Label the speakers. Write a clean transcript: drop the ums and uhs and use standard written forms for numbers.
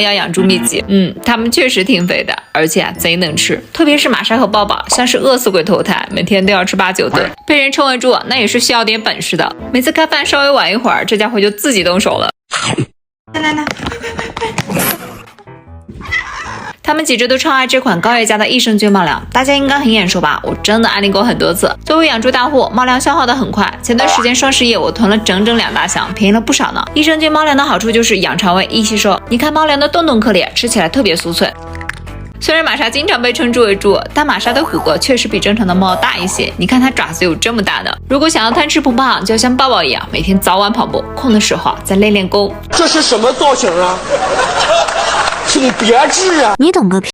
Speaker 1: 要养猪秘籍。它们确实挺肥的，而且贼能吃，特别是玛莎和抱抱，像是饿死鬼投胎，每天都要吃8、9顿。被人称为猪，那也是需要点本事的。每次开饭稍微晚一会儿，这家伙就自己动手了。来，他们几只都超爱这款高叶家的益生菌猫粮，大家应该很眼熟吧？我真的安利过很多次。作为养猪大户，猫粮消耗的很快。前段时间双十一我囤了整整2大箱，便宜了不少呢。益生菌猫粮的好处就是养肠胃、易吸收。你看猫粮的洞洞颗粒，吃起来特别酥脆。虽然玛莎经常被称之为猪，但玛莎的骨骼确实比正常的猫大一些。你看它爪子有这么大的。如果想要贪吃不胖，就要像抱抱一样，每天早晚跑步，空的时候再练练功。
Speaker 2: 这是什么造型啊？请别治啊！
Speaker 3: 你懂个屁！